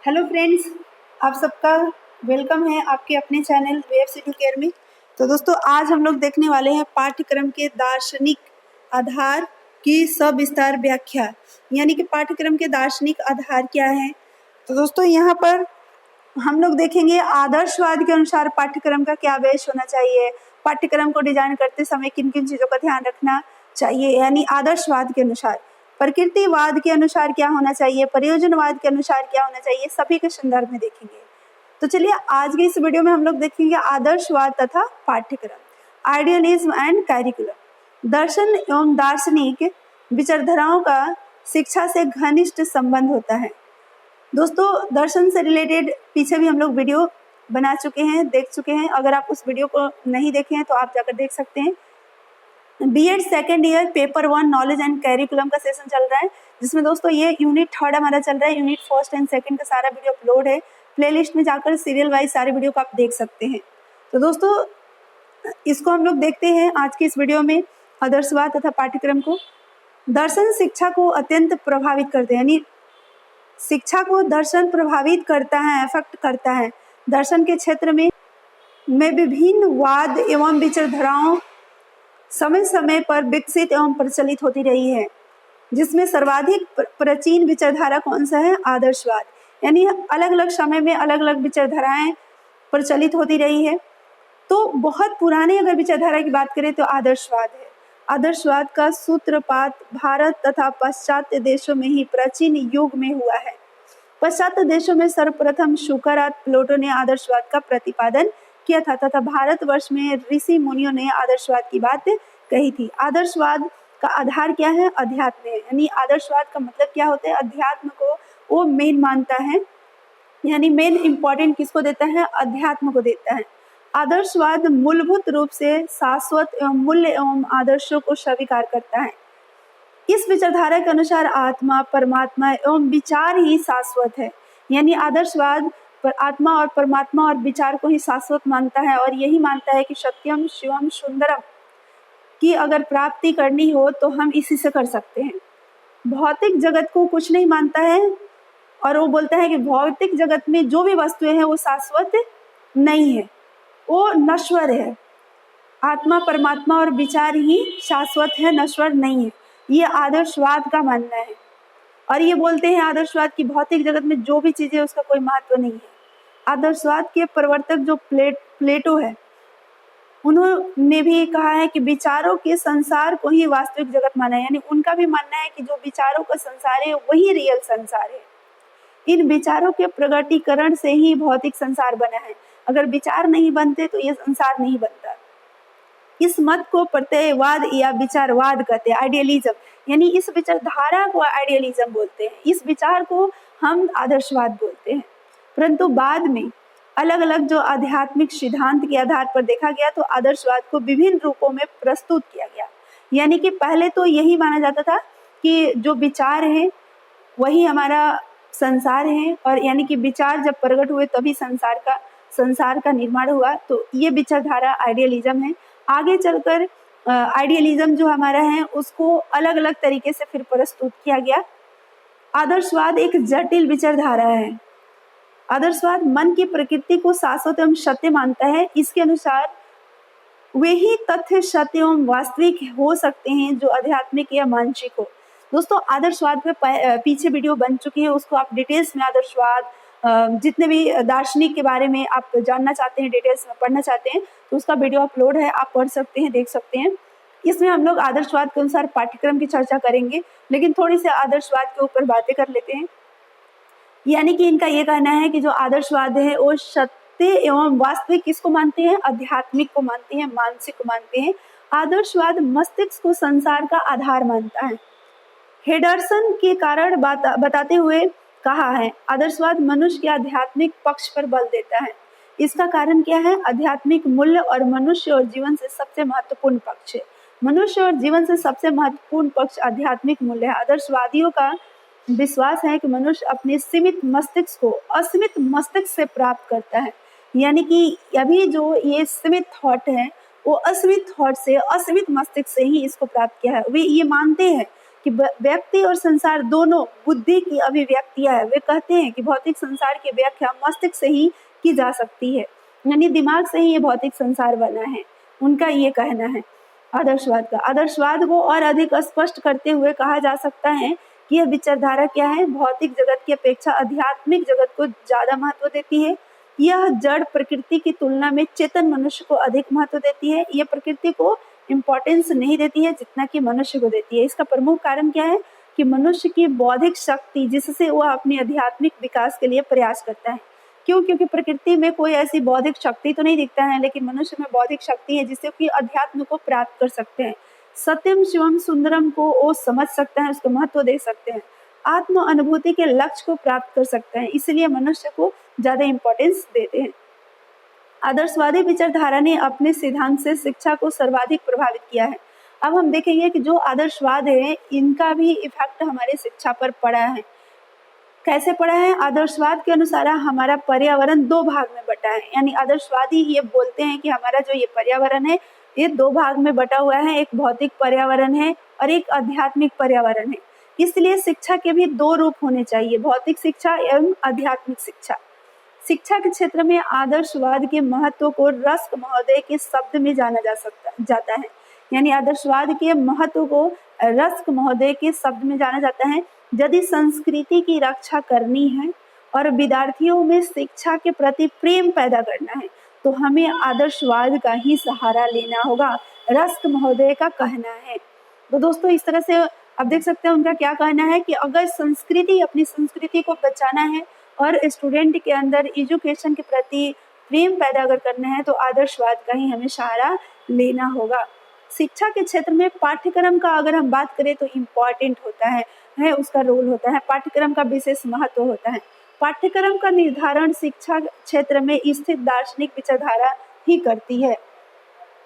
Hello friends, आप सबका welcome है आपके अपने चैनल वेव्स एडुकेयर में। तो दोस्तों, आज हम लोग देखने वाले हैं पाठ्यक्रम के दार्शनिक आधार की सविस्तार व्याख्या, यानी कि पाठ्यक्रम के दार्शनिक आधार क्या है। तो दोस्तों, यहाँ पर हम लोग देखेंगे आदर्शवाद के अनुसार पाठ्यक्रम का क्या बेस होना चाहिए, पाठ्यक्रम को डिजाइन करते समय किन किन चीज़ों का ध्यान रखना चाहिए, यानी आदर्शवाद के अनुसार। प्रकृतिवाद के अनुसार क्या होना चाहिए, प्रयोजनवाद के अनुसार क्या होना चाहिए, सभी के संदर्भ में देखेंगे। तो चलिए, आज की इस वीडियो में हम लोग देखेंगे आदर्शवाद तथा पाठ्यक्रम, आइडियलिज्म एंड कैरिकुलम। दर्शन एवं दार्शनिक विचारधाराओं का शिक्षा से घनिष्ठ संबंध होता है। दोस्तों, दर्शन से रिलेटेड पीछे भी हम लोग वीडियो बना चुके हैं, देख चुके हैं। अगर आप उस वीडियो को नहीं देखे हैं तो आप जाकर देख सकते हैं। BEd second year paper 1 knowledge and curriculum का सेशन चल रहा है, जिसमें दोस्तों ये यूनिट 3 हमारा चल रहा है। यूनिट 1 एंड 2 का सारा वीडियो अपलोड है, प्लेलिस्ट में जाकर सीरियल वाइज सारे वीडियो को आप देख सकते हैं। तो दोस्तों, इसको हम लोग देखते हैं आज की इस वीडियो में, आदर्शवाद तथा पाठ्यक्रम को। दर्शन शिक्षा को अत्यंत प्रभावित करते हैं, यानी शिक्षा को दर्शन प्रभावित करता है, अफेक्ट करता है। दर्शन के क्षेत्र में विभिन्न वाद एवं विचारधाराओं समय समय पर विकसित एवं प्रचलित होती रही है, जिसमें सर्वाधिक प्राचीन विचारधारा कौन सा है? आदर्शवाद। यानी अलग अलग समय में अलग अलग विचारधाराएं प्रचलित होती रही है। तो बहुत पुराने अगर विचारधारा की बात करें तो आदर्शवाद है। आदर्शवाद का सूत्रपात भारत तथा पाश्चात्य देशों में ही प्राचीन युग में हुआ है। पाश्चात्य देशों में सर्वप्रथम सुकरात प्लेटो ने आदर्शवाद का प्रतिपादन किया था तथा भारतवर्ष में ऋषि मुनियों ने आदर्शवाद की बात कही थी। आदर्शवाद का आधार क्या है? अध्यात्म है। यानी आदर्शवाद का मतलब क्या होता है? अध्यात्म को वो मेन मानता है, यानी मेन इंपॉर्टेंट किसको देता है? अध्यात्म को देता है। आदर्शवाद मूलभूत रूप से शाश्वत एवं मूल्य एवं आदर्शों को स्वीकार करता है। इस विचारधारा के अनुसार आत्मा, परमात्मा एवं विचार ही शाश्वत है। यानी आदर्शवाद पर आत्मा और परमात्मा और विचार को ही शाश्वत मानता है और यही मानता है कि सत्यम शिवम सुंदरम की अगर प्राप्ति करनी हो तो हम इसी से कर सकते हैं। भौतिक जगत को कुछ नहीं मानता है और वो बोलता है कि भौतिक जगत में जो भी वस्तुएं हैं वो शाश्वत नहीं है, वो नश्वर है। आत्मा, परमात्मा और विचार ही शाश्वत है, नश्वर नहीं है। ये आदर्शवाद का मानना है। और ये बोलते हैं आदर्शवाद की भौतिक जगत में जो भी चीजें उसका कोई महत्व नहीं है। आदर्शवाद के प्रवर्तक जो प्लेटो है, उन्होंने भी कहा है कि विचारों के संसार को ही वास्तविक जगत माना है। यानी उनका भी मानना है कि जो विचारों का संसार है वही रियल संसार है। इन विचारों के प्रगटीकरण से ही भौतिक संसार बना है। अगर विचार नहीं बनते तो ये संसार नहीं बनता। इस मत को प्रत्ययवाद या विचारवाद कहते हैं, आइडियलिज्म। यानी इस विचारधारा को आइडियलिज्म बोलते हैं, इस विचार को हम आदर्शवाद बोलते हैं। परंतु बाद में अलग अलग जो आध्यात्मिक सिद्धांत के आधार पर देखा गया तो आदर्शवाद को विभिन्न रूपों में प्रस्तुत किया गया। यानी कि पहले तो यही माना जाता था कि जो विचार है वही हमारा संसार है, और यानी कि विचार जब प्रकट हुए तभी संसार का निर्माण हुआ। तो ये विचारधारा आइडियलिज्म है। आगे चलकर आइडियलिज्म जो हमारा है उसको अलग अलग तरीके से फिर प्रस्तुत किया गया। आदर्शवाद एक जटिल विचारधारा है। आदर्शवाद मन की प्रकृति को शाश्वत एवं सत्य मानता है। इसके अनुसार वे ही तथ्य सत्य एवं वास्तविक हो सकते हैं जो आध्यात्मिक या मानसिक हो। दोस्तों, आदर्शवाद पे पीछे वीडियो बन चुकी है, उसको आप डिटेल्स में आदर्शवाद जितने भी दार्शनिक के बारे में आप जानना चाहते हैं, डिटेल्स में पढ़ना चाहते हैं तो उसका वीडियो अपलोड है, आप पढ़ सकते हैं, देख सकते हैं। इसमें हम लोग आदर्शवाद के अनुसार पाठ्यक्रम की चर्चा करेंगे, लेकिन थोड़ी सी आदर्शवाद के ऊपर बातें कर लेते हैं। यानी कि इनका ये कहना है कि जो आदर्शवाद है वो सत्य एवं वास्तविक किसको मानते हैं? आध्यात्मिक को मानते हैं, मानसिक को मानते हैं। आदर्शवाद मस्तिष्क को संसार का आधार मानता है। हेडरसन के कारण बताते हुए कहा है, आदर्शवाद मनुष्य के आध्यात्मिक पक्ष पर बल देता है। इसका कारण क्या है? आध्यात्मिक मूल्य और मनुष्य और जीवन से सबसे महत्वपूर्ण पक्ष है। मनुष्य और जीवन से सबसे महत्वपूर्ण पक्ष आध्यात्मिक मूल्य है। आदर्शवादियों का विश्वास है कि मनुष्य अपने सीमित मस्तिष्क को असीमित मस्तिष्क से प्राप्त करता है। यानी कि अभी जो ये सीमित थॉट है वो असीमित थॉट से, असीमित मस्तिष्क से ही इसको प्राप्त किया है। वे ये मानते हैं कि व्यक्ति और संसार दोनों बुद्धि की अभिव्यक्तियां है। वे कहते हैं कि भौतिक संसार की व्याख्या मस्तिष्क से ही की जा सकती है, यानी दिमाग से ही ये भौतिक संसार बना है, उनका ये कहना है आदर्शवाद का। आदर्शवाद को और अधिक स्पष्ट करते हुए कहा जा सकता है कि यह विचारधारा क्या है, भौतिक जगत की अपेक्षा आध्यात्मिक जगत को ज्यादा महत्व देती है। यह जड़ प्रकृति की तुलना में चेतन मनुष्य को अधिक महत्व देती है। यह प्रकृति को इम्पोर्टेंस नहीं देती है जितना कि मनुष्य को देती है। इसका प्रमुख कारण क्या है कि मनुष्य की बौद्धिक शक्ति, जिससे वह अपने आध्यात्मिक विकास के लिए प्रयास करता है। क्यों? क्योंकि प्रकृति में कोई ऐसी बौद्धिक शक्ति तो नहीं दिखता है, लेकिन मनुष्य में बौद्धिक शक्ति है जिससे कि अध्यात्म को प्राप्त कर सकते हैं। सत्यम शिवम सुंदरम को वो समझ सकते हैं, उसको महत्व दे सकते हैं, आत्म अनुभूति के लक्ष्य को प्राप्त कर सकते हैं, इसलिए मनुष्य को ज्यादा इम्पोर्टेंस देते हैं। आदर्शवादी विचारधारा ने अपने सिद्धांत से शिक्षा को सर्वाधिक प्रभावित किया है। अब हम देखेंगे कि जो आदर्शवाद है इनका भी इफेक्ट हमारे शिक्षा पर पड़ा है। कैसे पड़ा है? आदर्शवाद के अनुसार हमारा पर्यावरण दो भाग में बटा है, यानी आदर्शवादी ये बोलते हैं कि हमारा जो ये पर्यावरण है ये दो भाग में बटा हुआ है, एक भौतिक पर्यावरण है और एक आध्यात्मिक पर्यावरण है। इसलिए शिक्षा के भी दो रूप होने चाहिए, भौतिक शिक्षा एवं आध्यात्मिक शिक्षा। शिक्षा के क्षेत्र में आदर्शवाद के महत्व को रस्क महोदय के शब्द में जाना जाता है, यानी आदर्शवाद के महत्व को रस्क महोदय के शब्द में जाना जाता है। यदि संस्कृति की रक्षा करनी है और विद्यार्थियों में शिक्षा के प्रति प्रेम पैदा करना है तो हमें आदर्शवाद का ही सहारा लेना होगा, रस्क महोदय का कहना है। तो दोस्तों इस तरह से आप देख सकते हैं उनका क्या कहना है कि अगर अपनी संस्कृति को बचाना है और स्टूडेंट के अंदर एजुकेशन के प्रति प्रेम पैदा अगर करना है तो आदर्शवाद का ही हमें सहारा लेना होगा। शिक्षा के क्षेत्र में पाठ्यक्रम का अगर हम बात करें तो इम्पोर्टेंट होता है, उसका रोल होता है, पाठ्यक्रम का विशेष महत्व होता है। पाठ्यक्रम का निर्धारण शिक्षा क्षेत्र में स्थित दार्शनिक विचारधारा ही करती है।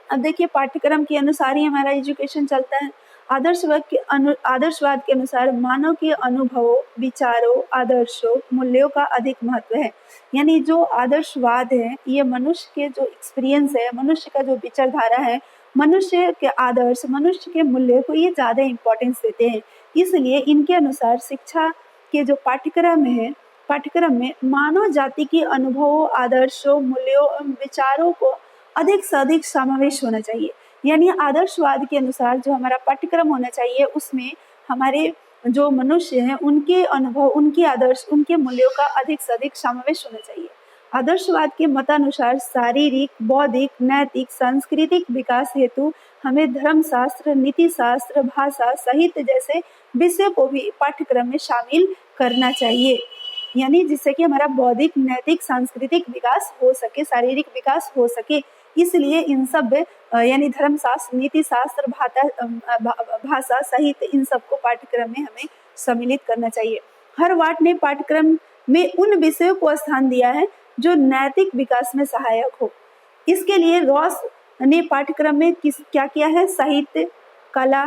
अब देखिए पाठ्यक्रम के अनुसार ही हमारा एजुकेशन चलता है। आदर्शवाद के अनुसार मानव के अनुभवों, विचारों, आदर्शों, मूल्यों का अधिक महत्व है, यानी जो आदर्शवाद है ये मनुष्य के जो एक्सपीरियंस है, मनुष्य का जो विचारधारा है, मनुष्य के आदर्श, मनुष्य के मूल्य को ये ज्यादा इम्पोर्टेंस देते हैं। इसलिए इनके अनुसार शिक्षा के जो पाठ्यक्रम में मानव जाति के अनुभवों, आदर्शों, मूल्यों एवं विचारों को अधिक से अधिक समावेश होना चाहिए। यानी आदर्शवाद के अनुसार जो हमारा पाठ्यक्रम होना चाहिए उसमें हमारे जो मनुष्य हैं उनके अनुभव, उनके आदर्श, उनके मूल्यों का अधिक से अधिक समावेश होना चाहिए। आदर्शवाद के मतानुसार शारीरिक, बौद्धिक, नैतिक, सांस्कृतिक विकास हेतु हमें धर्मशास्त्र, नीति शास्त्र, भाषा, साहित्य जैसे विषय को भी पाठ्यक्रम में शामिल करना चाहिए, यानी जिससे कि हमारा बौद्धिक, नैतिक, सांस्कृतिक विकास हो सके, शारीरिक विकास हो सके। इसलिए इन सब यानी धर्मशास्त्र, नीति शास्त्र, भाषा, साहित्य, इन सबको पाठ्यक्रम में हमें सम्मिलित करना चाहिए। हर्वार्ट ने पाठ्यक्रम में उन विषयों को स्थान दिया है जो नैतिक विकास में सहायक हो। इसके लिए रॉस ने पाठ्यक्रम में क्या किया है? साहित्य, कला,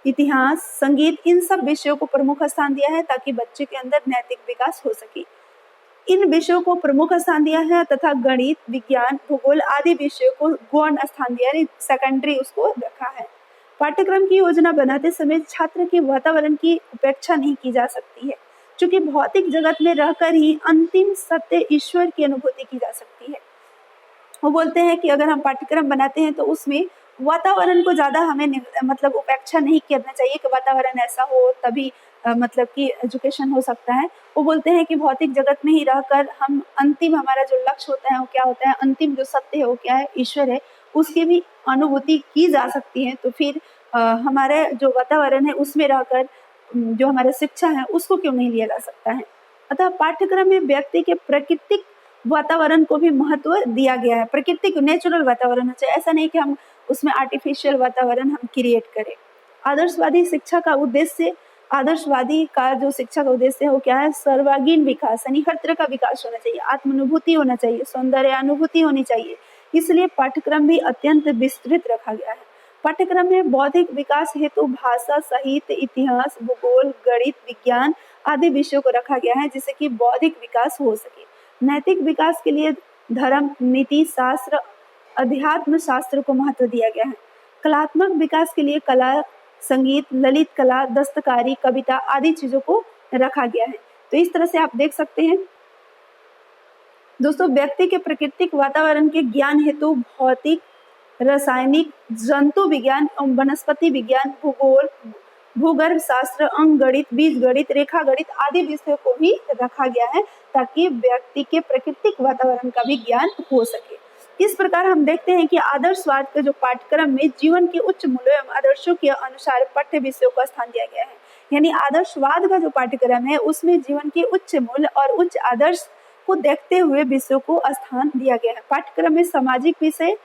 इतिहास, संगीत, इन सब विषयों को प्रमुख स्थान दिया है ताकि बच्चे के अंदर नैतिक विकास हो सके। इन विषयों को प्रमुख स्थान दिया है तथा गणित, विज्ञान, भूगोल आदि विषयों को गौण स्थान दिया है, सेकेंडरी उसको रखा है। पाठ्यक्रम की योजना बनाते समय छात्र के वातावरण की उपेक्षा नहीं की जा सकती है, क्योंकि भौतिक जगत में रहकर ही अंतिम सत्य ईश्वर की अनुभूति की जा सकती है। वो बोलते हैं कि अगर हम पाठ्यक्रम बनाते हैं तो उसमें वातावरण को ज्यादा हमें मतलब उपेक्षा नहीं करना चाहिए कि वातावरण ऐसा हो तभी मतलब कि एजुकेशन हो सकता है। वो बोलते हैं कि भौतिक जगत में ही रहकर हम अंतिम हमारा जो लक्ष्य होता है वो क्या होता है, अंतिम जो सत्य है वो क्या है, ईश्वर है, उसकी भी अनुभूति की जा सकती है। तो फिर हमारे जो वातावरण है उसमें रहकर जो हमारा शिक्षा है उसको क्यों नहीं लिया जा सकता है। अतः पाठ्यक्रम में व्यक्ति के प्राकृतिक वातावरण को भी महत्व दिया गया है। प्राकृतिक नेचुरल वातावरण होना चाहिए, ऐसा नहीं कि हम उसमें आर्टिफिशियल वातावरण हम क्रिएट करें। आदर्शवादी शिक्षा का उद्देश्य, आदर्शवादी का जो शिक्षा का उद्देश्य है वो क्या है? सर्वांगीण विकास, यानी हर तरह का विकास होना चाहिए, आत्मानुभूति होना चाहिए, सौंदर्य अनुभूति होनी चाहिए। इसलिए पाठ्यक्रम भी अत्यंत विस्तृत रखा गया है। पाठ्यक्रम में बौद्धिक विकास हेतु भाषा, साहित्य, इतिहास, भूगोल, गणित, विज्ञान आदि विषयों को रखा गया है जिससे कि बौद्धिक विकास हो सके। नैतिक विकास के लिए धर्म, नीति शास्त्र, अध्यात्म शास्त्र को महत्व दिया गया है। कलात्मक विकास के लिए कला, संगीत, ललित कला, दस्तकारी, कविता आदि चीजों को रखा गया है। तो इस तरह से आप देख सकते हैं दोस्तों, व्यक्ति के प्राकृतिक वातावरण के ज्ञान हेतु भौतिक, रासायनिक, जंतु विज्ञान एवं वनस्पति विज्ञान, भूगोल, भूगर्भ शास्त्र, अंक गणित, बीज गणित, रेखा गणित आदि विषयों को भी रखा गया है ताकि व्यक्ति के प्राकृतिक वातावरण का भी ज्ञान हो सके। इस प्रकार हम देखते हैं कि आदर्शवाद के जो पाठ्यक्रम में जीवन के उच्च मूल्यों एवं आदर्शों के अनुसार पाठ्य विषयों का स्थान दिया गया है। यानी आदर्शवाद का जो पाठ्यक्रम है उसमें जीवन के उच्च मूल्य और उच्च आदर्श को देखते हुए विषयों को स्थान दिया गया है। पाठ्यक्रम में सामाजिक विषय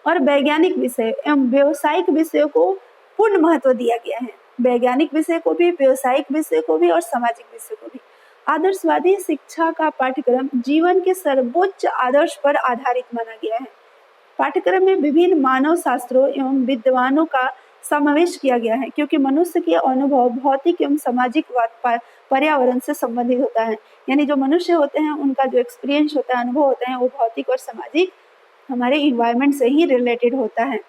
और वैज्ञानिक विषय एवं व्यवसायिक विषयों को पूर्ण महत्व दिया गया है। वैज्ञानिक विषय को भी, व्यवसायिक विषय को भी और सामाजिक विषय को भी। आदर्शवादी शिक्षा का पाठ्यक्रम जीवन के सर्वोच्च आदर्श पर आधारित माना गया है। पाठ्यक्रम में विभिन्न मानव शास्त्रों एवं विद्वानों का समावेश किया गया है क्योंकि मनुष्य के अनुभव भौतिक एवं सामाजिक पर्यावरण से संबंधित होता है। यानी जो मनुष्य होते हैं उनका जो एक्सपीरियंस होता है, अनुभव होता है, वो भौतिक और सामाजिक हमारे इन्वायरमेंट से ही रिलेटेड होता है।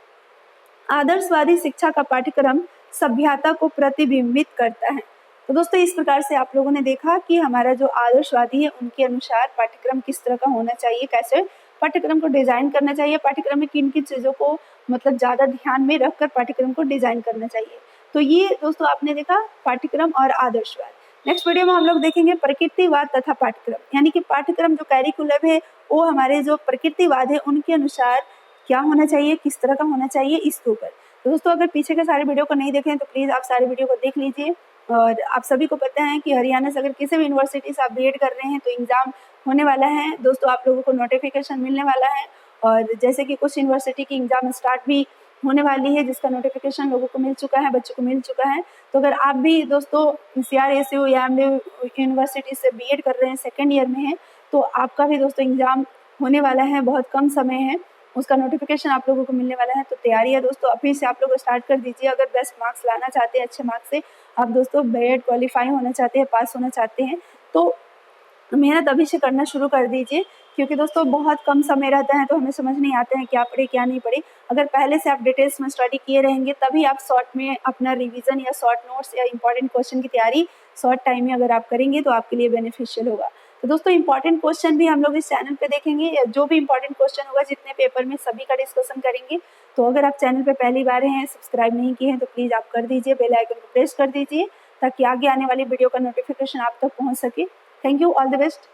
आदर्शवादी शिक्षा का पाठ्यक्रम सभ्यता को प्रतिबिंबित करता है। तो दोस्तों, इस प्रकार से आप लोगों ने देखा कि हमारा जो आदर्शवादी है उनके अनुसार पाठ्यक्रम किस तरह का होना चाहिए, कैसे पाठ्यक्रम को डिजाइन करना चाहिए, पाठ्यक्रम में किन किन चीजों को मतलब ज्यादा ध्यान में रखकर पाठ्यक्रम को डिजाइन करना चाहिए। तो ये दोस्तों आपने देखा पाठ्यक्रम और आदर्शवाद। नेक्स्ट वीडियो में हम लोग देखेंगे प्रकृतिवाद तथा पाठ्यक्रम, यानी कि पाठ्यक्रम जो कैरिकुलम है वो हमारे जो प्रकृतिवाद है उनके अनुसार क्या होना चाहिए, किस तरह का होना चाहिए, इसके ऊपर। तो दोस्तों, अगर पीछे के सारे वीडियो को नहीं देखें तो प्लीज आप सारे वीडियो को देख लीजिए। और आप सभी को पता है कि हरियाणा से अगर किसी भी यूनिवर्सिटी से आप बीएड कर रहे हैं तो एग्जाम होने वाला है दोस्तों, आप लोगों को नोटिफिकेशन मिलने वाला है। और जैसे कि कुछ यूनिवर्सिटी की एग्जाम स्टार्ट भी होने वाली है जिसका नोटिफिकेशन लोगों को मिल चुका है, बच्चों को मिल चुका है। तो अगर आप भी दोस्तों CRSU या यूनिवर्सिटी से बीएड कर रहे हैं, सेकेंड ईयर में है, तो आपका भी दोस्तों एग्जाम होने वाला है, बहुत कम समय है, उसका नोटिफिकेशन आप लोगों को मिलने वाला है। तो तैयारी है दोस्तों, अभी से आप लोग स्टार्ट कर दीजिए। अगर बेस्ट मार्क्स लाना चाहते हैं, अच्छे मार्क्स से आप दोस्तों बीएड क्वालिफाई होना चाहते हैं, पास होना चाहते हैं, तो मेहनत अभी से करना शुरू कर दीजिए। क्योंकि दोस्तों बहुत कम समय रहता है तो हमें समझ नहीं आता है क्या पढ़े क्या नहीं पढ़े। अगर पहले से आप डिटेल्स में स्टडी किए रहेंगे तभी आप शॉर्ट में अपना रिवीजन या शॉर्ट नोट्स या इंपॉर्टेंट क्वेश्चन की तैयारी शॉर्ट टाइम में अगर आप करेंगे तो आपके लिए बेनिफिशियल होगा। तो दोस्तों इंपॉर्टेंट क्वेश्चन भी हम लोग इस चैनल पे देखेंगे, या जो भी इंपॉर्टेंट क्वेश्चन होगा जितने पेपर में सभी का डिस्कशन करेंगे। तो अगर आप चैनल पे पहली बार हैं, सब्सक्राइब नहीं किए हैं तो प्लीज आप कर दीजिए, बेल आइकन को प्रेस कर दीजिए ताकि आगे आने वाली वीडियो का नोटिफिकेशन आप तक पहुंच सके। Thank you, all the best.